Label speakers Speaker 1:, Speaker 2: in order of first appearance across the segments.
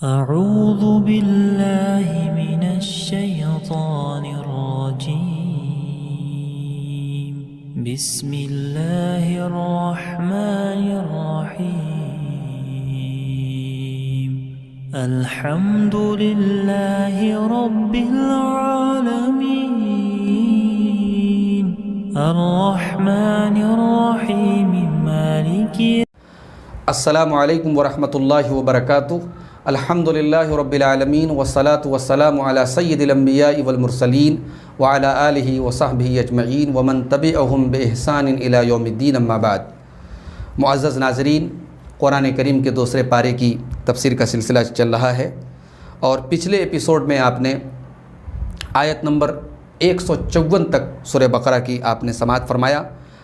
Speaker 1: أعوذ بالله من الشيطان الرجيم بسم الله الرحمن الرحيم الحمد لله رب العالمين الرحمن الرحيم مالك.
Speaker 2: السلام علیکم ورحمۃ اللہ وبرکاتہ. الحمدللہ رب العالمین والصلاة والسلام علی سید الانبیاء والمرسلین وعلی آلہ وصحبہ اجمعین ومن تبعہم بإحسان الی یوم الدین. اما بعد. معزز ناظرین، قرآن کریم کے دوسرے پارے کی تفسیر کا سلسلہ چل رہا ہے اور پچھلے ایپیسوڈ میں آپ نے آیت نمبر 154 تک سورہ بقرہ کی آپ نے سماعت فرمایا.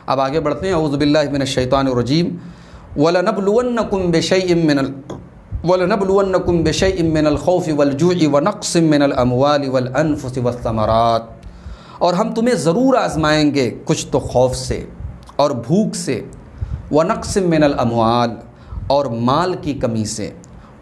Speaker 2: اب آگے بڑھتے ہیں. اعوذ باللہ من الشیطان الرجیم. وَلَنَبْلُوَنَّكُمْ بِشَيْءٍ مِّنَ الْخَوْفِ وَالْجُوعِ وَنَقْصٍ مِّنَ الْأَمْوَالِ وَالْأَنفُسِ وَالثَّمَرَاتِ. اور ہم تمہیں ضرور آزمائیں گے کچھ تو خوف سے اور بھوک سے، وَنَقْصٍ مِّنَ الْأَمْوَالِ اور مال کی کمی سے،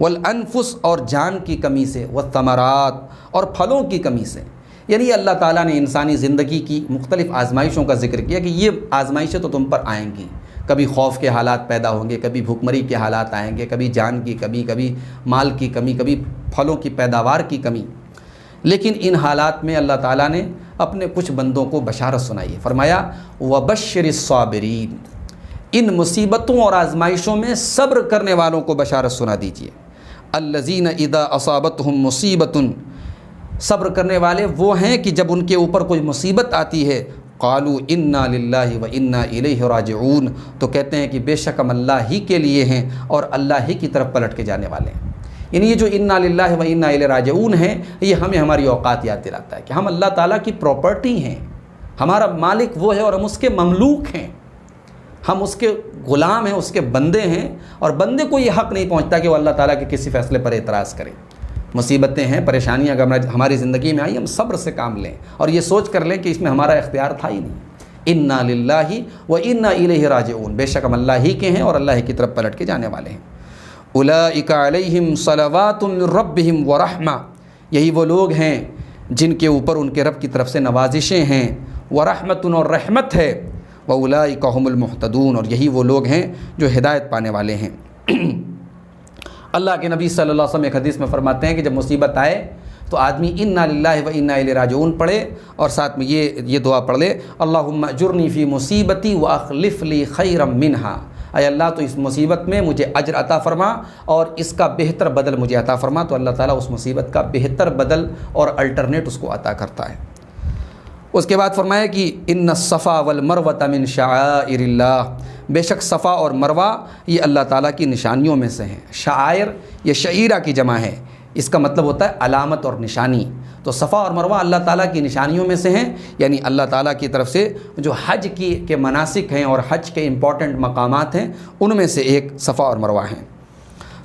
Speaker 2: وَالْأَنفُسِ اور جان کی کمی سے، وَالثَّمَرَاتِ اور پھلوں کی کمی سے. یعنی اللہ تعالیٰ نے انسانی زندگی کی مختلف آزمائشوں کا ذکر کیا کہ یہ آزمائشیں تو تم پر آئیں گی. کبھی خوف کے حالات پیدا ہوں گے، کبھی بھوکمری کے حالات آئیں گے، کبھی جان کی کمی، کبھی مال کی کمی، کبھی پھلوں کی پیداوار کی کمی. لیکن ان حالات میں اللہ تعالیٰ نے اپنے کچھ بندوں کو بشارت سنائی. فرمایا وَبَشِّرِ الصَّابِرِينَ. ان مصیبتوں اور آزمائشوں میں صبر کرنے والوں کو بشارت سنا دیجیے. الَّذِينَ إِذَا أَصَابَتْهُم مُّصِيبَةٌ. صبر کرنے والے وہ ہیں کہ جب ان کے اوپر کوئی مصیبت آتی ہے قالوا انا للہ و انا الیہ راجعون، تو کہتے ہیں کہ بے شک ہم اللہ ہی کے لیے ہیں اور اللہ ہی کی طرف پلٹ کے جانے والے ہیں. یعنی یہ جو انا للہ و انا الیہ راجعون ہے، یہ ہمیں ہماری اوقات یاد دلاتا ہے کہ ہم اللہ تعالیٰ کی پراپرٹی ہیں. ہمارا مالک وہ ہے اور ہم اس کے مملوک ہیں، ہم اس کے غلام ہیں، اس کے بندے ہیں. اور بندے کو یہ حق نہیں پہنچتا کہ وہ اللہ تعالیٰ کے کسی فیصلے پر اعتراض کرے. مصیبتیں ہیں، پریشانیاں اگر ہماری زندگی میں آئی، ہم صبر سے کام لیں اور یہ سوچ کر لیں کہ اس میں ہمارا اختیار تھا ہی نہیں. انا للہ و انا الیہ راجعون. بے شک ہم اللہ ہی کے ہیں اور اللہ ہی کی طرف پلٹ کے جانے والے ہیں. اولئک علیہم صلوات من ربہم ورحمہ. یہی وہ لوگ ہیں جن کے اوپر ان کے رب کی طرف سے نوازشیں ہیں، ورحمۃ اور رحمت ہے. واولئک هم المہتدون. اور یہی وہ لوگ ہیں جو ہدایت پانے والے ہیں. اللہ کے نبی صلی اللہ علیہ وسلم ایک حدیث میں فرماتے ہیں کہ جب مصیبت آئے تو آدمی انا للہ و انا الیہ راجعون پڑھے اور ساتھ میں یہ دعا پڑھ لے اللہم اجرنی فی مصیبتی واخلف لی خیرا منہا. اے اللہ تو اس مصیبت میں مجھے اجر عطا فرما اور اس کا بہتر بدل مجھے عطا فرما. تو اللہ تعالیٰ اس مصیبت کا بہتر بدل اور الٹرنیٹ اس کو عطا کرتا ہے. اس کے بعد فرمایا کہ ان الصفا والمروۃ من شعائر اللہ. بے شک صفا اور مروہ یہ اللہ تعالیٰ کی نشانیوں میں سے ہیں. شعائر یہ شعیرہ کی جمع ہے، اس کا مطلب ہوتا ہے علامت اور نشانی. تو صفا اور مروہ اللہ تعالیٰ کی نشانیوں میں سے ہیں، یعنی اللہ تعالیٰ کی طرف سے جو حج کے مناسک ہیں اور حج کے امپورٹنٹ مقامات ہیں ان میں سے ایک صفا اور مروہ ہیں.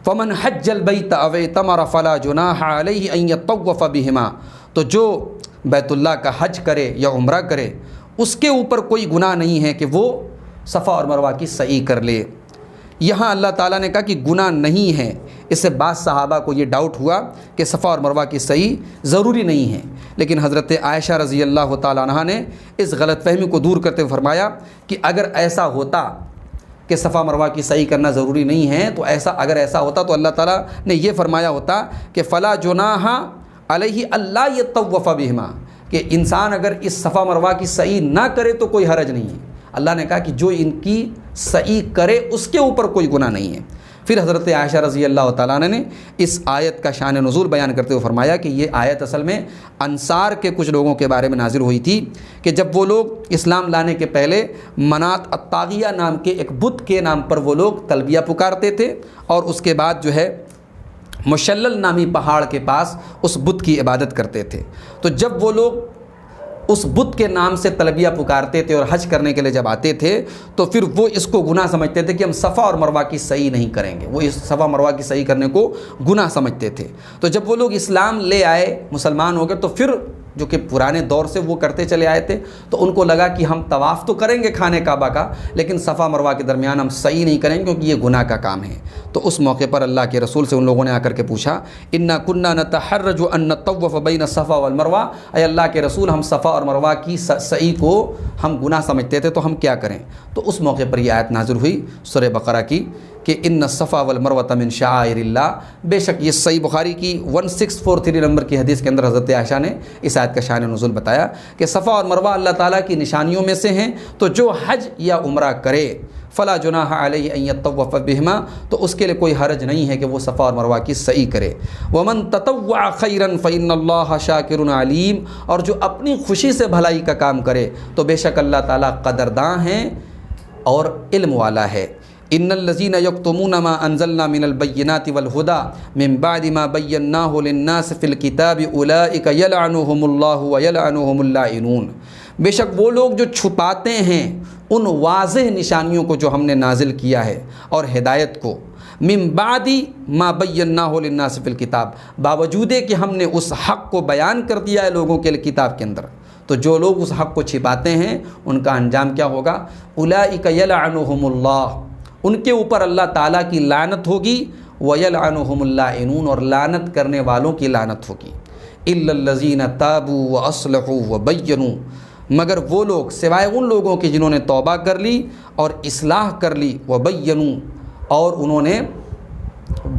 Speaker 2: فمن حج البیت او اعتمر فلا جناح علیہ ان یطوف بہما. تو جو بیت اللہ کا حج کرے یا عمرہ کرے اس کے اوپر کوئی گناہ نہیں ہے کہ وہ صفا اور مروہ کی سعی کر لے. یہاں اللہ تعالیٰ نے کہا کہ گناہ نہیں ہے. اس سے بعض صحابہ کو یہ ڈاؤٹ ہوا کہ صفا اور مروہ کی سعی ضروری نہیں ہے، لیکن حضرت عائشہ رضی اللہ تعالیٰ عنہا نے اس غلط فہمی کو دور کرتے ہوئے فرمایا کہ اگر ایسا ہوتا کہ صفا مروہ کی سعی کرنا ضروری نہیں ہے تو اگر ایسا ہوتا تو اللہ تعالیٰ نے یہ فرمایا ہوتا کہ فلا جناح علیہ اللہ یطوف بہما، کہ انسان اگر اس صفا مروہ کی سعی نہ کرے تو کوئی حرج نہیں ہے. اللہ نے کہا کہ جو ان کی سعی کرے اس کے اوپر کوئی گناہ نہیں ہے. پھر حضرت عائشہ رضی اللہ تعالیٰ عنہ نے اس آیت کا شان نزول بیان کرتے ہوئے فرمایا کہ یہ آیت اصل میں انصار کے کچھ لوگوں کے بارے میں نازل ہوئی تھی کہ جب وہ لوگ اسلام لانے کے پہلے منات الطاغیہ نام کے ایک بت کے نام پر وہ لوگ تلبیہ پکارتے تھے اور اس کے بعد جو ہے مشلل نامی پہاڑ کے پاس اس بت کی عبادت کرتے تھے. تو جب وہ لوگ اس بت کے نام سے تلبیہ پکارتے تھے اور حج کرنے کے لیے جب آتے تھے تو پھر وہ اس کو گناہ سمجھتے تھے کہ ہم صفا اور مروہ کی سعی نہیں کریں گے. وہ اس صفا مروہ کی سعی کرنے کو گناہ سمجھتے تھے. تو جب وہ لوگ اسلام لے آئے، مسلمان ہو گئے، تو پھر جو کہ پرانے دور سے وہ کرتے چلے آئے تھے، تو ان کو لگا کہ ہم طواف تو کریں گے خانہ کعبہ کا، لیکن صفا مروہ کے درمیان ہم سعی نہیں کریں گے کیونکہ یہ گناہ کا کام ہے۔ تو اس موقع پر اللہ کے رسول سے ان لوگوں نے آ کر کے پوچھا، انا کننا نتحرج ان نطوف بین الصفا والمروہ، اے اللہ کے رسول ہم صفا اور مروہ کی سعی کو ہم گناہ سمجھتے تھے، تو ہم کیا کریں؟ تو اس موقع پر یہ آیت نازل ہوئی سورہ بقرہ کی کہ ان الصفا والمروۃ من شعائر اللہ۔ بے شک یہ صحیح بخاری کی 1643 نمبر کی حدیث کے اندر حضرت عائشہ نے اس آیت کا شان نزول بتایا کہ صفا اور مروہ اللہ تعالیٰ کی نشانیوں میں سے ہیں، تو جو حج یا عمرہ کرے فلا جناح علیہ ان یطوف بہما، تو اس کے لیے کوئی حرج نہیں ہے کہ وہ صفا اور مروہ کی سعی کرے۔ ومن تطوع خیرا فإن اللہ شاکر علیم، اور جو اپنی خوشی سے بھلائی کا کام کرے تو بے شک اللہ تعالیٰ قدرداں ہیں اور علم والا ہے۔ ان الذين يكتمون ما انزلنا من البينات والهدى من بعد ما بيناه للناس في الكتاب اولئك يلعنهم الله ويلعنهم اللاعنون، بے شک وہ لوگ جو چھپاتے ہیں ان واضح نشانیوں کو جو ہم نے نازل کیا ہے اور ہدایت کو، من بعد ما بیناہ للناس فی الکتاب، باوجود کہ ہم نے اس حق کو بیان کر دیا ہے لوگوں کے لیے کتاب کے اندر، تو جو لوگ اس حق کو چھپاتے ہیں ان کا انجام کیا ہوگا؟ اولئک یلعنهم اللہ، ان کے اوپر اللہ تعالیٰ کی لعنت ہوگی، وَيَلْعَنُهُمُ اللَّاعِنُونَ، اور لعنت کرنے والوں کی لعنت ہوگی۔ إِلَّا الَّذِينَ تَابُوا وَأَصْلَحُوا وَبَيَّنُوا، مگر وہ لوگ سوائے ان لوگوں کے جنہوں نے توبہ کر لی اور اصلاح کر لی، وَبَيَّنُوا، اور انہوں نے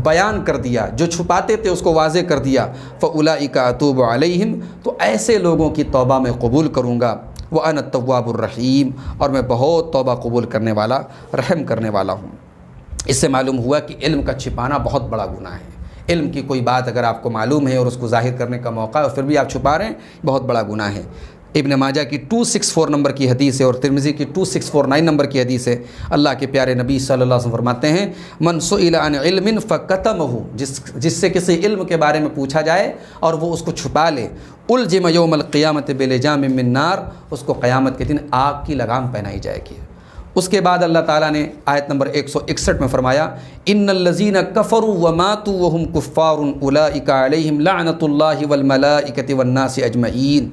Speaker 2: بیان کر دیا، جو چھپاتے تھے اس کو واضح کر دیا، فَأُولَئِكَ أَتُوبُ عَلَيْهِمْ، تو ایسے لوگوں کی توبہ میں قبول کروں گا، وَأَنَا التَّوَّابُ الرَّحِيمُ، اور میں بہت توبہ قبول کرنے والا، رحم کرنے والا ہوں۔ اس سے معلوم ہوا کہ علم کا چھپانا بہت بڑا گناہ ہے۔ علم کی کوئی بات اگر آپ کو معلوم ہے اور اس کو ظاہر کرنے کا موقع ہے اور پھر بھی آپ چھپا رہے ہیں، بہت بڑا گناہ ہے۔ ابن ماجہ کی 264 نمبر کی حدیث ہے اور ترمذی کی 2649 نمبر کی حدیث ہے۔ اللہ کے پیارے نبی صلی اللہ علیہ وسلم فرماتے ہیں، من سئل عن علم فکتمہ، جس سے کسی علم کے بارے میں پوچھا جائے اور وہ اس کو چھپا لے، الجم یوم القیامت بلجام من نار، اس کو قیامت کے دن آگ کی لگام پہنائی جائے گی۔ اس کے بعد اللہ تعالیٰ نے آیت نمبر 161 میں فرمایا، ان الذین کفروا وماتوا وهم کفار اولئک علیہم لعنۃ اللہ والملائکۃ والناس اجمعین،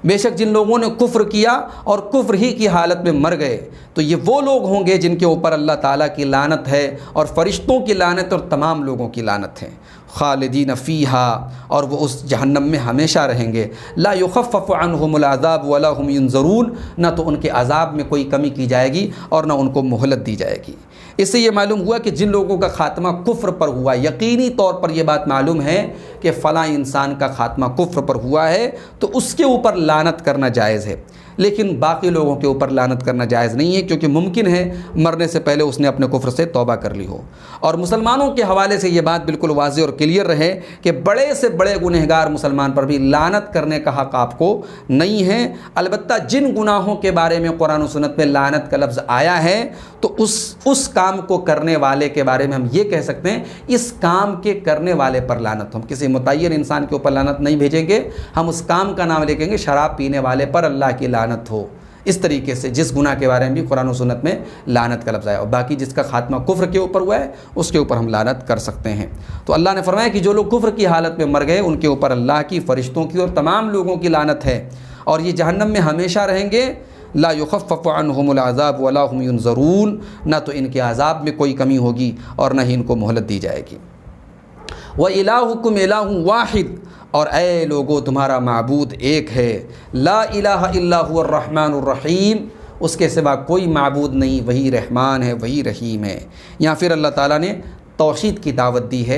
Speaker 2: بے شک جن لوگوں نے کفر کیا اور کفر ہی کی حالت میں مر گئے تو یہ وہ لوگ ہوں گے جن کے اوپر اللہ تعالیٰ کی لعنت ہے اور فرشتوں کی لعنت اور تمام لوگوں کی لعنت ہے، خالدین فیہا، اور وہ اس جہنم میں ہمیشہ رہیں گے، لا یخفف عنہم العذاب ولا هم ینظرون، نہ تو ان کے عذاب میں کوئی کمی کی جائے گی اور نہ ان کو مہلت دی جائے گی۔ اس سے یہ معلوم ہوا کہ جن لوگوں کا خاتمہ کفر پر ہوا، یقینی طور پر یہ بات معلوم ہے کہ فلاں انسان کا خاتمہ کفر پر ہوا ہے تو اس کے اوپر لعنت کرنا جائز ہے، لیکن باقی لوگوں کے اوپر لعنت کرنا جائز نہیں ہے، کیونکہ ممکن ہے مرنے سے پہلے اس نے اپنے کفر سے توبہ کر لی ہو۔ اور مسلمانوں کے حوالے سے یہ بات بالکل واضح اور کلیئر رہے کہ بڑے سے بڑے گنہگار مسلمان پر بھی لعنت کرنے کا حق آپ کو نہیں ہے، البتہ جن گناہوں کے بارے میں قرآن و سنت میں لعنت کا لفظ آیا ہے تو اس کام کو کرنے والے کے بارے میں ہم یہ کہہ سکتے ہیں اس کام کے کرنے والے پر لعنت، ہم کسی متعین انسان کے اوپر لعنت نہیں بھیجیں گے، ہم اس کام کا نام لکھیں گے شراب پینے والے پر اللہ کی لعنت ہو، اس طریقے سے جس گناہ کے بارے میں بھی قرآن و سنت میں لعنت کا لفظ آیا، اور باقی جس کا خاتمہ کفر کے اوپر ہوا ہے اس کے اوپر ہم لعنت کر سکتے ہیں۔ تو اللہ نے فرمایا کہ جو لوگ کفر کی حالت میں مر گئے ان کے اوپر اللہ کی، فرشتوں کی اور تمام لوگوں کی لعنت ہے، اور یہ جہنم میں ہمیشہ رہیں گے، لا یخفف عنہم العذاب ولا هم ینظرون، نہ تو ان کے عذاب میں کوئی کمی ہوگی اور نہ ہی ان کو مہلت دی جائے گی۔ وَإِلَٰهُكُمْ إِلَٰهٌ وَاحِدٌ، اور اے لوگو تمہارا معبود ایک ہے، لا الہ الا هو الرحمن الرحیم، اس کے سوا کوئی معبود نہیں، وہی رحمان ہے وہی رحیم ہے۔ یہاں پھر اللہ تعالیٰ نے توحید کی دعوت دی ہے،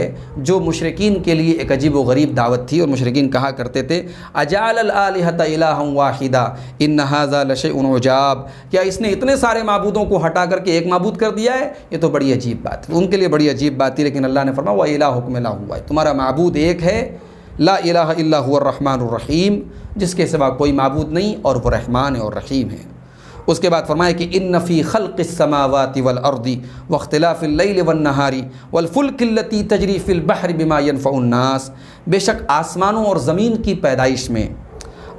Speaker 2: جو مشرکین کے لیے ایک عجیب و غریب دعوت تھی، اور مشرکین کہا کرتے تھے اجعل الآلہۃ الہا واحدا ان ھذا لشیء عجاب، کیا اس نے اتنے سارے معبودوں کو ہٹا کر کے ایک معبود کر دیا ہے؟ یہ تو بڑی عجیب بات ہے، ان کے لیے بڑی عجیب بات تھی، لیکن اللہ نے فرمایا وَإِلَٰهُكُمْ إِلَٰهٌ وَاحِدٌ، تمہارا معبود ایک ہے، لا الہ الا هو الرحمن الرحیم، جس کے سوا کوئی معبود نہیں اور وہ رحمان ہے اور رحیم ہے۔ اس کے بعد فرمایا کہ ان فی خلق السماوات والارض واختلاف اللیل والنہار والفلک التی تجری فی البحر بما ينفع الناس، بے شک آسمانوں اور زمین کی پیدائش میں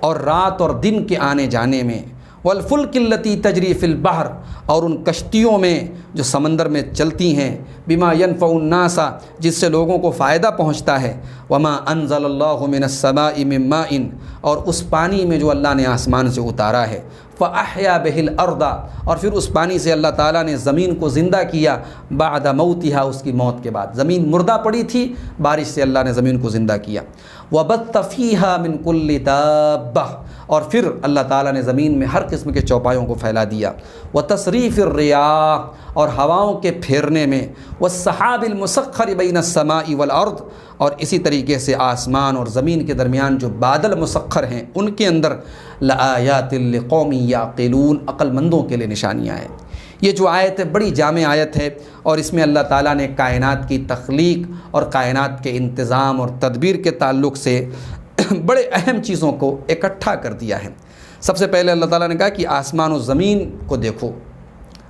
Speaker 2: اور رات اور دن کے آنے جانے میں، والفلک التی تجری فی البحر، اور ان کشتیوں میں جو سمندر میں چلتی ہیں، بما ينفع الناس، جس سے لوگوں کو فائدہ پہنچتا ہے، وما انزل اللہ من السماء من ماء، اور اس پانی میں جو اللہ نے آسمان سے اتارا ہے، فَأَحْيَا بِهِ الْأَرْضَ، اور پھر اس پانی سے اللہ تعالیٰ نے زمین کو زندہ کیا، بعد موتها، اس کی موت کے بعد زمین مردہ پڑی تھی، بارش سے اللہ نے زمین کو زندہ کیا، وَبَثَّ فِيهَا مِن كُلِّ دَابَّةٍ، اور پھر اللہ تعالیٰ نے زمین میں ہر قسم کے چوپایوں کو پھیلا دیا، وَتَصْرِيفِ الرِّيَاحِ، اور ہواؤں کے پھیرنے میں، وَالسَّحَابِ الْمُسَخَّرِ بَيْنَ السَّمَاءِ وَالْأَرْضِ، اور اسی طریقے سے آسمان اور زمین کے درمیان جو بادل مسخر ہیں ان کے اندر لآیات لقوم یعقلون، عقل مندوں کے لیے نشانیاں ہیں۔ یہ جو آیت ہے بڑی جامع آیت ہے، اور اس میں اللہ تعالیٰ نے کائنات کی تخلیق اور کائنات کے انتظام اور تدبیر کے تعلق سے بڑے اہم چیزوں کو اکٹھا کر دیا ہے۔ سب سے پہلے اللہ تعالیٰ نے کہا کہ آسمان و زمین کو دیکھو،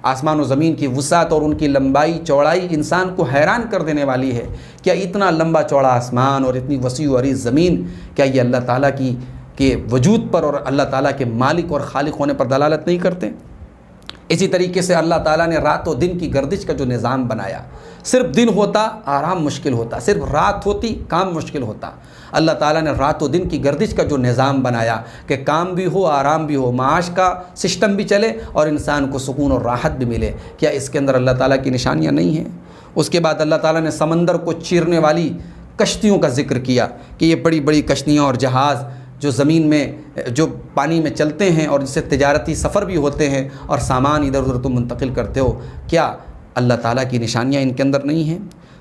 Speaker 2: آسمان و زمین کی وسعت اور ان کی لمبائی چوڑائی انسان کو حیران کر دینے والی ہے۔ کیا اتنا لمبا چوڑا آسمان اور اتنی وسیع و عریض زمین، کیا یہ اللہ تعالیٰ کے وجود پر اور اللہ تعالیٰ کے مالک اور خالق ہونے پر دلالت نہیں کرتے؟ اسی طریقے سے اللہ تعالیٰ نے رات و دن کی گردش کا جو نظام بنایا، صرف دن ہوتا آرام مشکل ہوتا، صرف رات ہوتی کام مشکل ہوتا۔ اللہ تعالیٰ نے رات و دن کی گردش کا جو نظام بنایا کہ کام بھی ہو آرام بھی ہو، معاش کا سسٹم بھی چلے اور انسان کو سکون اور راحت بھی ملے، کیا اس کے اندر اللہ تعالیٰ کی نشانیاں نہیں ہیں؟ اس کے بعد اللہ تعالیٰ نے سمندر کو چیرنے والی کشتیوں کا ذکر کیا کہ یہ بڑی بڑی کشتیاں اور جہاز جو زمین میں جو پانی میں چلتے ہیں اور جس سے تجارتی سفر بھی ہوتے ہیں اور سامان ادھر ادھر تم منتقل کرتے ہو، کیا اللہ تعالیٰ کی نشانیاں ان کے اندر نہیں ہیں؟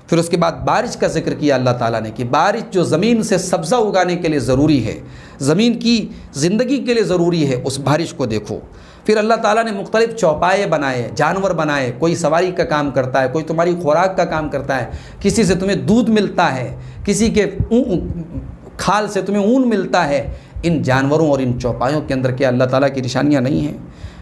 Speaker 2: پھر اس کے بعد بارش کا ذکر کیا اللہ تعالیٰ نے کہ بارش جو زمین سے سبزہ اگانے کے لیے ضروری ہے، زمین کی زندگی کے لیے ضروری ہے، اس بارش کو دیکھو۔ پھر اللہ تعالیٰ نے مختلف چوپائے بنائے، جانور بنائے، کوئی سواری کا کام کرتا ہے، کوئی تمہاری خوراک کا کام کرتا ہے، کسی سے تمہیں دودھ ملتا ہے، کسی کے کھال سے تمہیں اون ملتا ہے۔ ان جانوروں اور ان چوپایوں کے اندر کیا اللہ تعالیٰ کی نشانیاں نہیں ہیں؟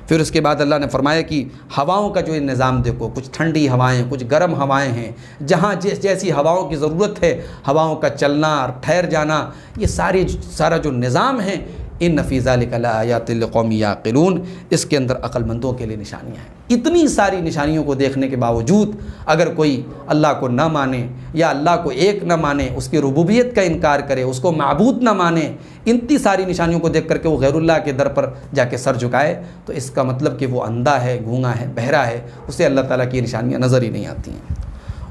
Speaker 2: پھر اس کے بعد اللہ نے فرمایا کہ ہواؤں کا جو نظام دیکھو، کچھ ٹھنڈی ہوائیں، کچھ گرم ہوائیں ہیں، جہاں جیسی ہواؤں کی ضرورت ہے، ہواؤں کا چلنا اور ٹھہر جانا، یہ سارا جو نظام ہے، ان فی ذلک لآیات لقوم یعقلون، اس کے اندر عقل مندوں کے لیے نشانیاں ہیں۔ اتنی ساری نشانیوں کو دیکھنے کے باوجود اگر کوئی اللہ کو نہ مانے یا اللہ کو ایک نہ مانے، اس کی ربوبیت کا انکار کرے، اس کو معبود نہ مانے، اتنی ساری نشانیوں کو دیکھ کر کے وہ غیر اللہ کے در پر جا کے سر جھکائے، تو اس کا مطلب کہ وہ اندھا ہے، گونگا ہے، بہرا ہے، اسے اللہ تعالیٰ کی نشانیاں نظر ہی نہیں آتی ہیں۔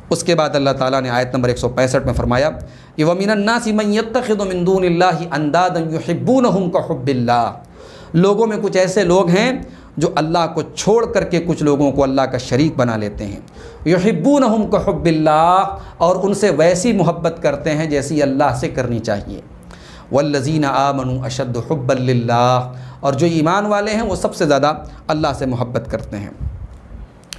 Speaker 2: اس کے بعد اللہ تعالیٰ نے آیت نمبر 165 میں فرمایا کہ وَمِنَ النَّاسِ مَن يَتَّخِذُ مِن دُونِ اللَّهِ أَندَادًا يُحِبُّونَهُمْ كَحُبِّ اللَّهِ، لوگوں میں کچھ ایسے لوگ ہیں جو اللہ کو چھوڑ کر کے کچھ لوگوں کو اللہ کا شریک بنا لیتے ہیں۔ يُحِبُّونَهُمْ كَحُبِّ اللَّهِ، اور ان سے ویسی محبت کرتے ہیں جیسی اللہ سے کرنی چاہیے۔ وَالَّذِينَ آمَنُوا أَشَدُّ حُبًّا لِلَّهِ، اور جو ایمان والے ہیں وہ سب سے زیادہ اللہ سے محبت کرتے ہیں۔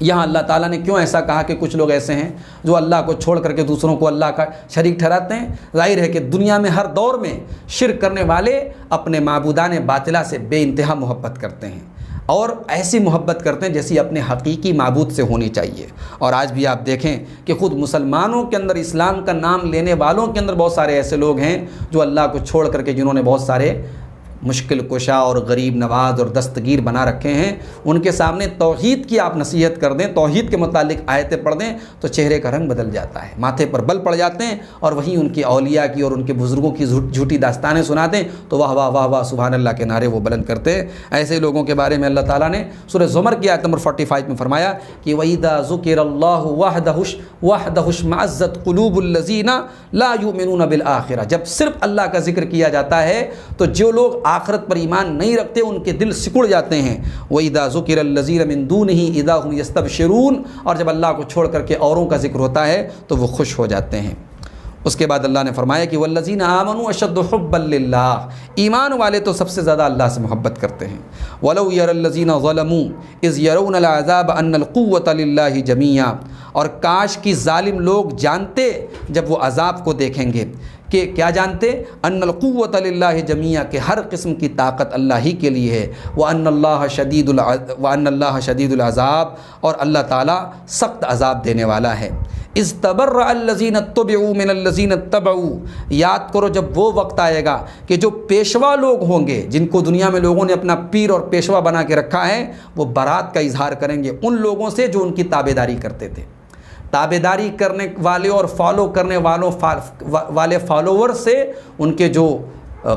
Speaker 2: یہاں اللہ تعالیٰ نے کیوں ایسا کہا کہ کچھ لوگ ایسے ہیں جو اللہ کو چھوڑ کر کے دوسروں کو اللہ کا شریک ٹھہراتے ہیں؟ ظاہر ہے کہ دنیا میں ہر دور میں شرک کرنے والے اپنے معبودان باطلہ سے بے انتہا محبت کرتے ہیں، اور ایسی محبت کرتے ہیں جیسی اپنے حقیقی معبود سے ہونی چاہیے۔ اور آج بھی آپ دیکھیں کہ خود مسلمانوں کے اندر، اسلام کا نام لینے والوں کے اندر بہت سارے ایسے لوگ ہیں جو اللہ کو چھوڑ کر کے جنہوں نے بہت سارے مشکل کشا اور غریب نواز اور دستگیر بنا رکھے ہیں، ان کے سامنے توحید کی آپ نصیحت کر دیں، توحید کے متعلق آیتیں پڑھ دیں تو چہرے کا رنگ بدل جاتا ہے، ماتھے پر بل پڑ جاتے ہیں، اور وہیں ان کے اولیاء کی اور ان کے بزرگوں کی جھوٹی داستانیں سنا دیں تو واہ واہ واہ واہ سبحان اللہ کے نعرے وہ بلند کرتے ہیں۔ ایسے لوگوں کے بارے میں اللہ تعالیٰ نے سورہ زمر کی آیت نمبر 45 میں فرمایا کہ وَإِذَا ذُكِرَ اللَّهُ وَحْدَهُ اشْمَأَزَّتْ قُلُوبُ الَّذِينَ لَا يُؤْمِنُونَ بِالْآخِرَةِ، جب صرف اللہ کا ذکر کیا جاتا ہے تو جو لوگ آخرت پر ایمان نہیں رکھتے ان کے دل سکڑ جاتے ہیں۔ وَإِذَا ذُكِرَ الَّذِينَ مِن دُونِهِ إِذَا هُمْ يَسْتَبْشِرُونَ، اور جب اللہ کو چھوڑ کر کے اوروں کا ذکر ہوتا ہے تو وہ خوش ہو جاتے ہیں۔ اس کے بعد اللہ نے فرمایا کہ وَالَّذِينَ آمَنُوا أَشَدُّ حُبًّا لِلَّهِ، ایمان والے تو سب سے زیادہ اللہ سے محبت کرتے ہیں۔ وَلَوْ يَرَى الَّذِينَ ظَلَمُوا إِذْ يَرَوْنَ الْعَذَابَ أَنَّ الْقُوَّةَ لِلَّهِ جَمِيعًا، اور کاش کی ظالم لوگ جانتے جب وہ عذاب کو دیکھیں گے کہ کیا جانتے؟ ان القوۃ للہ جمیعا، کہ ہر قسم کی طاقت اللہ ہی کے لیے ہے، وان اللہ شدید العذاب، اور اللہ تعالیٰ سخت عذاب دینے والا ہے۔ اذ تبرأ الذین اتبعوا من الذین اتبعوا، یاد کرو جب وہ وقت آئے گا کہ جو پیشوا لوگ ہوں گے، جن کو دنیا میں لوگوں نے اپنا پیر اور پیشوا بنا کے رکھا ہے، وہ برات کا اظہار کریں گے ان لوگوں سے جو ان کی تابعداری کرتے تھے۔ تابعداری کرنے والے اور فالو کرنے والے فالوور سے ان کے جو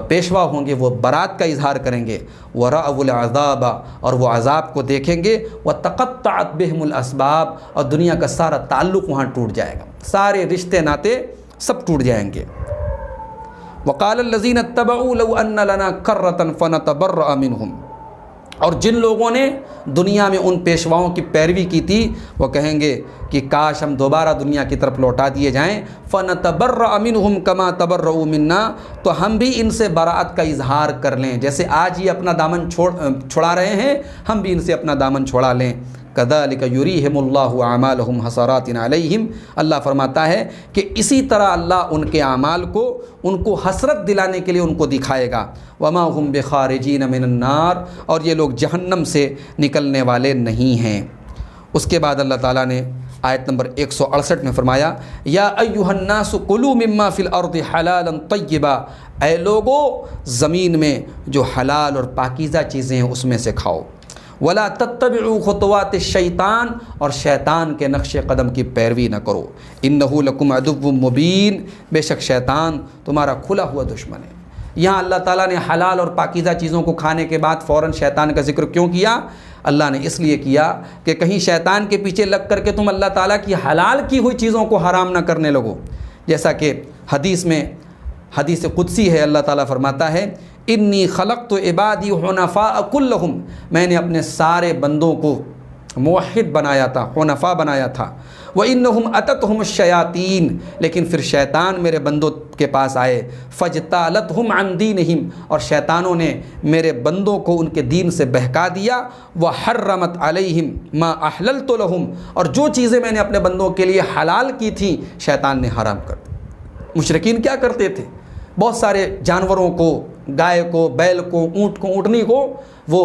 Speaker 2: پیشوا ہوں گے وہ برات کا اظہار کریں گے، وَرَأَوُا الْعَذَابَ اور وہ عذاب کو دیکھیں گے، وَتَقَطَّعَتْ بِهِمُ الْأَسْبَابُ اور دنیا کا سارا تعلق وہاں ٹوٹ جائے گا، سارے رشتے ناطے سب ٹوٹ جائیں گے۔ وَقَالَ الَّذِينَ اتَّبَعُوا لَوْ أَنَّ لَنَا كَرَّةً فَنَتَبَرَّأَ مِنْهُمْ اور جن لوگوں نے دنیا میں ان پیشواؤں کی پیروی کی تھی وہ کہیں گے کہ کاش ہم دوبارہ دنیا کی طرف لوٹا دیے جائیں، فَنَتَبَرَّأَ مِنْهُمْ كَمَا تَبَرَّؤُوا مِنَّا تو ہم بھی ان سے براءت کا اظہار کر لیں، جیسے آج یہ اپنا دامن چھڑا رہے ہیں ہم بھی ان سے اپنا دامن چھڑا لیں۔ كَذَلِكَ يُرِيهِمُ اللَّهُ أَعْمَالَهُمْ حَسَرَاتٍ عَلَيْهِمْ اللہ فرماتا ہے کہ اسی طرح اللہ ان کے اعمال کو ان کو حسرت دلانے کے لیے ان کو دکھائے گا۔ وَمَا هُمْ بِخَارِجِينَ مِنَ النَّارِ اور یہ لوگ جہنم سے نکلنے والے نہیں ہیں۔ اس کے بعد اللہ تعالیٰ نے آیت نمبر 168 میں فرمایا، یا ایھا الناس کلوا مما فی الارض حلالا طیبا اے لوگو زمین میں جو حلال اور پاکیزہ چیزیں ہیں اس میں سے کھاؤ، ولا تتبعوا خطوات الشیطان اور شیطان کے نقش قدم کی پیروی نہ کرو، انہ لکم عدو مبین بے شک شیطان تمہارا کھلا ہوا دشمن ہے۔ یہاں اللہ تعالیٰ نے حلال اور پاکیزہ چیزوں کو کھانے کے بعد فوراً شیطان کا ذکر کیوں کیا؟ اللہ نے اس لیے کیا کہ کہیں شیطان کے پیچھے لگ کر کے تم اللہ تعالیٰ کی حلال کی ہوئی چیزوں کو حرام نہ کرنے لگو، جیسا کہ حدیث میں حدیث قدسی ہے، اللہ تعالیٰ فرماتا ہے انی خلقت عبادی حنفاء کلہم میں نے اپنے سارے بندوں کو موحد بنایا تھا، حنفاء بنایا تھا، وَإِنَّهُمْ أَتَتْهُمُ الشَّيَاطِينُ لیکن پھر شیطان میرے بندوں کے پاس آئے، فَاجْتَالَتْهُمْ عَنْ دِينِهِمْ اور شیطانوں نے میرے بندوں کو ان کے دین سے بہکا دیا، وَحَرَّمَتْ عَلَيْهِمْ مَا أَحْلَلْتُ لَهُمْ اور جو چیزیں میں نے اپنے بندوں کے لیے حلال کی تھیں شیطان نے حرام کر دی۔ مشرکین کیا کرتے تھے؟ بہت سارے جانوروں کو، گائے کو، بیل کو، اونٹ کو، اونٹنی کو وہ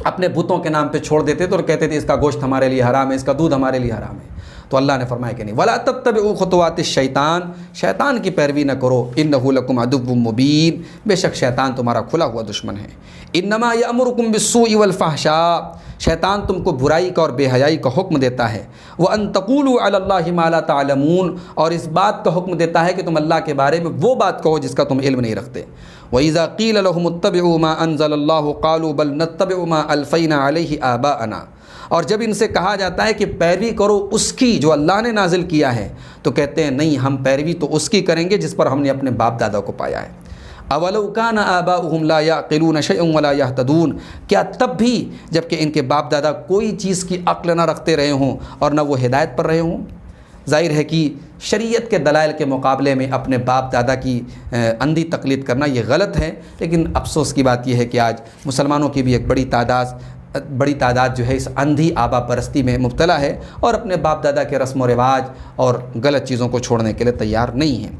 Speaker 2: اپنے بتوں کے نام پہ چھوڑ دیتے تھے اور کہتے تھے اس کا گوشت ہمارے لیے حرام ہے، اس کا دودھ ہمارے لیے حرام ہے۔ تو اللہ نے فرمایا کہ نہیں، ولا تتبعوا خطوات الشیطان شیطان کی پیروی نہ کرو، انہ لکم عدو مبین بے شک شیطان تمہارا کھلا ہوا دشمن ہے۔ انما یامرکم بالسوء والفحشاء شیطان تم کو برائی کا اور بے حیائی کا حکم دیتا ہے، وان تقولوا علی اللہ ما لا تعلمون اور اس بات کا حکم دیتا ہے کہ تم اللہ کے بارے میں وہ بات کہو جس کا تم علم نہیں رکھتے۔ وَإِذَا قِيلَ لَهُمُ اتَّبِعُوا مَا أَنزَلَ اللَّهُ قَالُوا بَلْ نَتَّبِعُ مَا أَلْفَيْنَا عَلَيْهِ آبَاءَنَا اور جب ان سے کہا جاتا ہے کہ پیروی کرو اس کی جو اللہ نے نازل کیا ہے تو کہتے ہیں نہیں، ہم پیروی تو اس کی کریں گے جس پر ہم نے اپنے باپ دادا کو پایا ہے۔ اَوَلَوْ كَانَ آبَاؤُهُمْ لَا يَعْقِلُونَ شَيْئًا وَلَا يَهْتَدُونَ کیا تب بھی جب کہ ان کے باپ دادا کوئی چیز کی عقل نہ رکھتے رہے ہوں اور نہ وہ ہدایت پر رہے ہوں؟ ظاہر ہے کہ شریعت کے دلائل کے مقابلے میں اپنے باپ دادا کی اندھی تقلید کرنا یہ غلط ہے، لیکن افسوس کی بات یہ ہے کہ آج مسلمانوں کی بھی ایک بڑی تعداد جو ہے اس اندھی آبا پرستی میں مبتلا ہے اور اپنے باپ دادا کے رسم و رواج اور غلط چیزوں کو چھوڑنے کے لیے تیار نہیں ہیں۔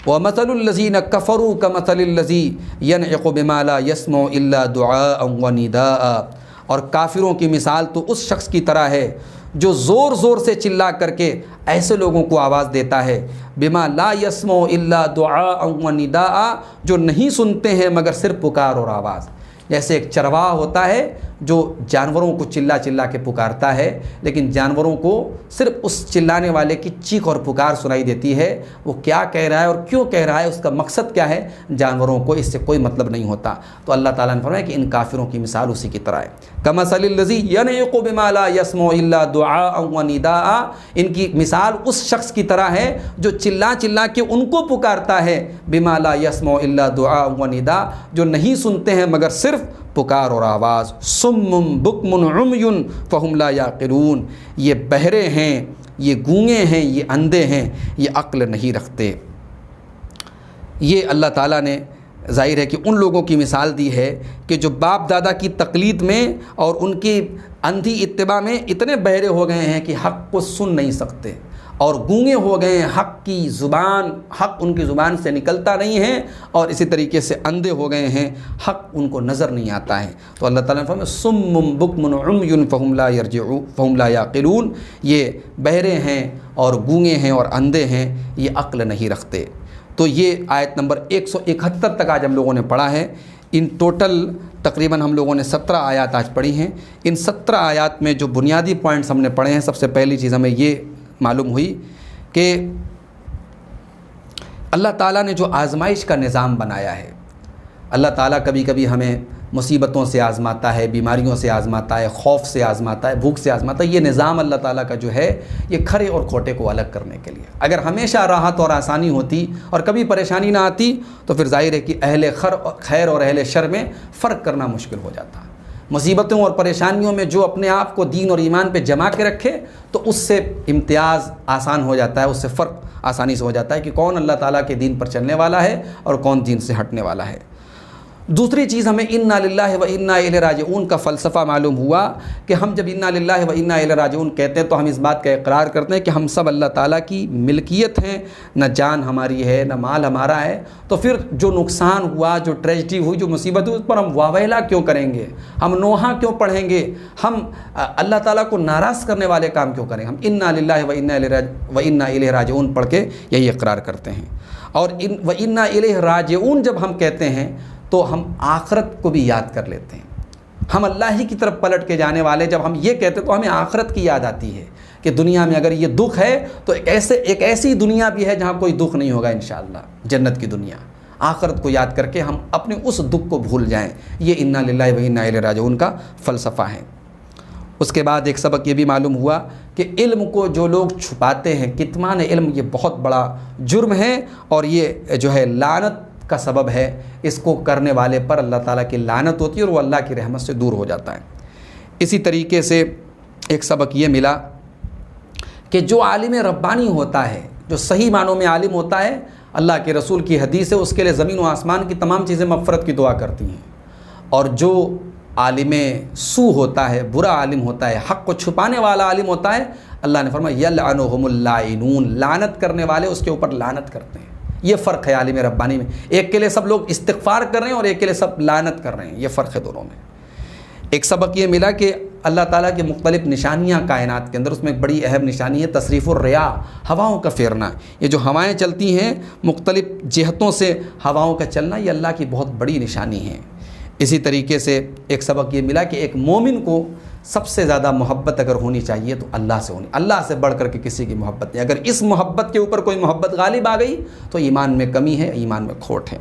Speaker 2: وَمَثَلُ الَّذِينَ كَفَرُوا كَمَثَلِ الَّذِي يَنْعِقُ بِمَا لَا يَسْمَعُ إِلَّا دُعَاءً وَنِدَاءً اور کافروں کی مثال تو اس شخص کی طرح ہے جو زور زور سے چلا کر کے ایسے لوگوں کو آواز دیتا ہے، بما لا يسمع الا دعاء و نداء جو نہیں سنتے ہیں مگر صرف پکار اور آواز۔ جیسے ایک چرواہا ہوتا ہے جو جانوروں کو چلا چلا کے پکارتا ہے، لیکن جانوروں کو صرف اس چلانے والے کی چیخ اور پکار سنائی دیتی ہے، وہ کیا کہہ رہا ہے اور کیوں کہہ رہا ہے، اس کا مقصد کیا ہے، جانوروں کو اس سے کوئی مطلب نہیں ہوتا۔ تو اللہ تعالیٰ نے فرمایا کہ ان کافروں کی مثال اسی کی طرح ہے، کمثل الذی ینعق بما لا یسمع الا دعاء و نداء ان کی مثال اس شخص کی طرح ہے جو چلا چلا کے ان کو پکارتا ہے، بما لا یسمع الا دعاء و نداء جو نہیں سنتے ہیں مگر صرف پکار اور آواز۔ صم بکم عمی فہم لا یعقلون یہ بہرے ہیں، یہ گونگے ہیں، یہ اندھے ہیں، یہ عقل نہیں رکھتے۔ یہ اللہ تعالیٰ نے ظاہر ہے کہ ان لوگوں کی مثال دی ہے کہ جو باپ دادا کی تقلید میں اور ان کی اندھی اتباع میں اتنے بہرے ہو گئے ہیں کہ حق کو سن نہیں سکتے اور گونگے ہو گئے ہیں، حق ان کی زبان سے نکلتا نہیں ہے، اور اسی طریقے سے اندھے ہو گئے ہیں، حق ان کو نظر نہیں آتا ہے۔ تو اللہ تعالیٰ نے فرمایا صم بکم عمی فہم لا یعقلون یہ بہرے ہیں اور گونگے ہیں اور اندھے ہیں، یہ عقل نہیں رکھتے۔ تو یہ آیت نمبر 171 تک آج ہم لوگوں نے پڑھا ہے۔ ان ٹوٹل تقریباً ہم لوگوں نے 17 آیات آج پڑھی ہیں۔ ان 17 آیات میں جو بنیادی پوائنٹس ہم نے پڑھے ہیں، سب سے پہلی چیز ہمیں یہ معلوم ہوئی کہ اللہ تعالیٰ نے جو آزمائش کا نظام بنایا ہے، اللہ تعالیٰ کبھی کبھی ہمیں مصیبتوں سے آزماتا ہے، بیماریوں سے آزماتا ہے، خوف سے آزماتا ہے، بھوک سے آزماتا ہے۔ یہ نظام اللہ تعالیٰ کا جو ہے یہ کھرے اور کھوٹے کو الگ کرنے کے لیے۔ اگر ہمیشہ راحت اور آسانی ہوتی اور کبھی پریشانی نہ آتی تو پھر ظاہر ہے کہ اہل خیر اور اہل شر میں فرق کرنا مشکل ہو جاتا۔ مصیبتوں اور پریشانیوں میں جو اپنے آپ کو دین اور ایمان پہ جما کے رکھے تو اس سے امتیاز آسان ہو جاتا ہے، اس سے فرق آسانی سے ہو جاتا ہے کہ کون اللہ تعالیٰ کے دین پر چلنے والا ہے اور کون دین سے ہٹنے والا ہے۔ دوسری چیز ہمیں انا للہ و انا الیہ راجعون کا فلسفہ معلوم ہوا کہ ہم جب انا للہ و انا الیہ راجعون کہتے ہیں تو ہم اس بات کا اقرار کرتے ہیں کہ ہم سب اللہ تعالیٰ کی ملکیت ہیں، نہ جان ہماری ہے نہ مال ہمارا ہے، تو پھر جو نقصان ہوا، جو ٹریجڈی ہوئی، جو مصیبت ہوئی، اس پر ہم واویلا کیوں کریں گے، ہم نوحہ کیوں پڑھیں گے، ہم اللہ تعالیٰ کو ناراض کرنے والے کام کیوں کریں؟ ہم انا للہ و انا الیہ راجعون پڑھ کے یہی اقرار کرتے ہیں۔ اور و انا الیہ راجعون جب ہم کہتے ہیں تو ہم آخرت کو بھی یاد کر لیتے ہیں، ہم اللہ ہی کی طرف پلٹ کے جانے والے۔ جب ہم یہ کہتے تو ہمیں آخرت کی یاد آتی ہے کہ دنیا میں اگر یہ دکھ ہے تو ایک ایسی دنیا بھی ہے جہاں کوئی دکھ نہیں ہوگا انشاءاللہ، جنت کی دنیا۔ آخرت کو یاد کر کے ہم اپنے اس دکھ کو بھول جائیں، یہ انا للہ و انا الیہ راجعون کا فلسفہ ہے۔ اس کے بعد ایک سبق یہ بھی معلوم ہوا کہ علم کو جو لوگ چھپاتے ہیں، کتمان علم، یہ بہت بڑا جرم ہے اور یہ جو ہے لعنت کا سبب ہے۔ اس کو کرنے والے پر اللہ تعالیٰ کی لعنت ہوتی ہے اور وہ اللہ کی رحمت سے دور ہو جاتا ہے۔ اسی طریقے سے ایک سبق یہ ملا کہ جو عالم ربانی ہوتا ہے، جو صحیح معنوں میں عالم ہوتا ہے، اللہ کے رسول کی حدیث ہے، اس کے لیے زمین و آسمان کی تمام چیزیں مغفرت کی دعا کرتی ہیں۔ اور جو عالم سو ہوتا ہے، برا عالم ہوتا ہے، حق کو چھپانے والا عالم ہوتا ہے، اللہ نے فرمایا یلعنہم اللائنون، لعنت کرنے والے اس کے اوپر لعنت کرتے ہیں۔ یہ فرق ہے عالم ربانی میں، ایک کے لیے سب لوگ استغفار کر رہے ہیں اور ایک کے لیے سب لعنت کر رہے ہیں، یہ فرق ہے دونوں میں۔ ایک سبق یہ ملا کہ اللہ تعالیٰ کی مختلف نشانیاں کائنات کے اندر، اس میں ایک بڑی اہم نشانی ہے تصریف الریاح، ہواؤں کا پھیرنا۔ یہ جو ہوائیں چلتی ہیں مختلف جہتوں سے ہواؤں کا چلنا، یہ اللہ کی بہت بڑی نشانی ہے۔ اسی طریقے سے ایک سبق یہ ملا کہ ایک مومن کو سب سے زیادہ محبت اگر ہونی چاہیے تو اللہ سے ہونی، اللہ سے بڑھ کر کے کسی کی محبت نہیں۔ اگر اس محبت کے اوپر کوئی محبت غالب آ گئی تو ایمان میں کمی ہے، ایمان میں کھوٹ ہے۔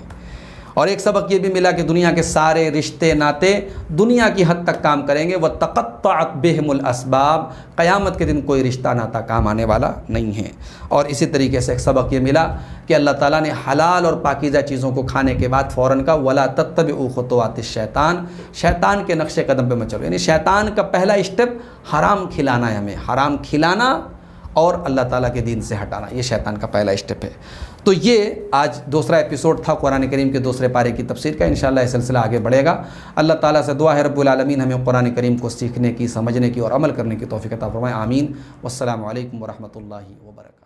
Speaker 2: اور ایک سبق یہ بھی ملا کہ دنیا کے سارے رشتے ناتے دنیا کی حد تک کام کریں گے، وَتَقَطَّعَتْ بِهِمُ الْأَسْبَابُ، قیامت کے دن کوئی رشتہ ناتا کام آنے والا نہیں ہے۔ اور اسی طریقے سے ایک سبق یہ ملا کہ اللہ تعالیٰ نے حلال اور پاکیزہ چیزوں کو کھانے کے بعد فوراً کا وَلَا تَتَّبِعُوا خُطُوَاتِ الشَّيْطَانِ، شیطان کے نقش قدم پہ مت چلو، یعنی شیطان کا پہلا اسٹیپ حرام کھلانا ہے، ہمیں حرام کھلانا اور اللہ تعالیٰ کے دین سے ہٹانا، یہ شیطان کا پہلا اسٹیپ ہے۔ تو یہ آج دوسرا ایپیسوڈ تھا قرآن کریم کے دوسرے پارے کی تفسیر کا، انشاءاللہ یہ سلسلہ آگے بڑھے گا۔ اللہ تعالیٰ سے دعا ہے رب العالمین ہمیں قرآن کریم کو سیکھنے کی، سمجھنے کی اور عمل کرنے کی توفیق عطا فرمائے، آمین۔ والسلام علیکم ورحمۃ اللہ وبرکاتہ۔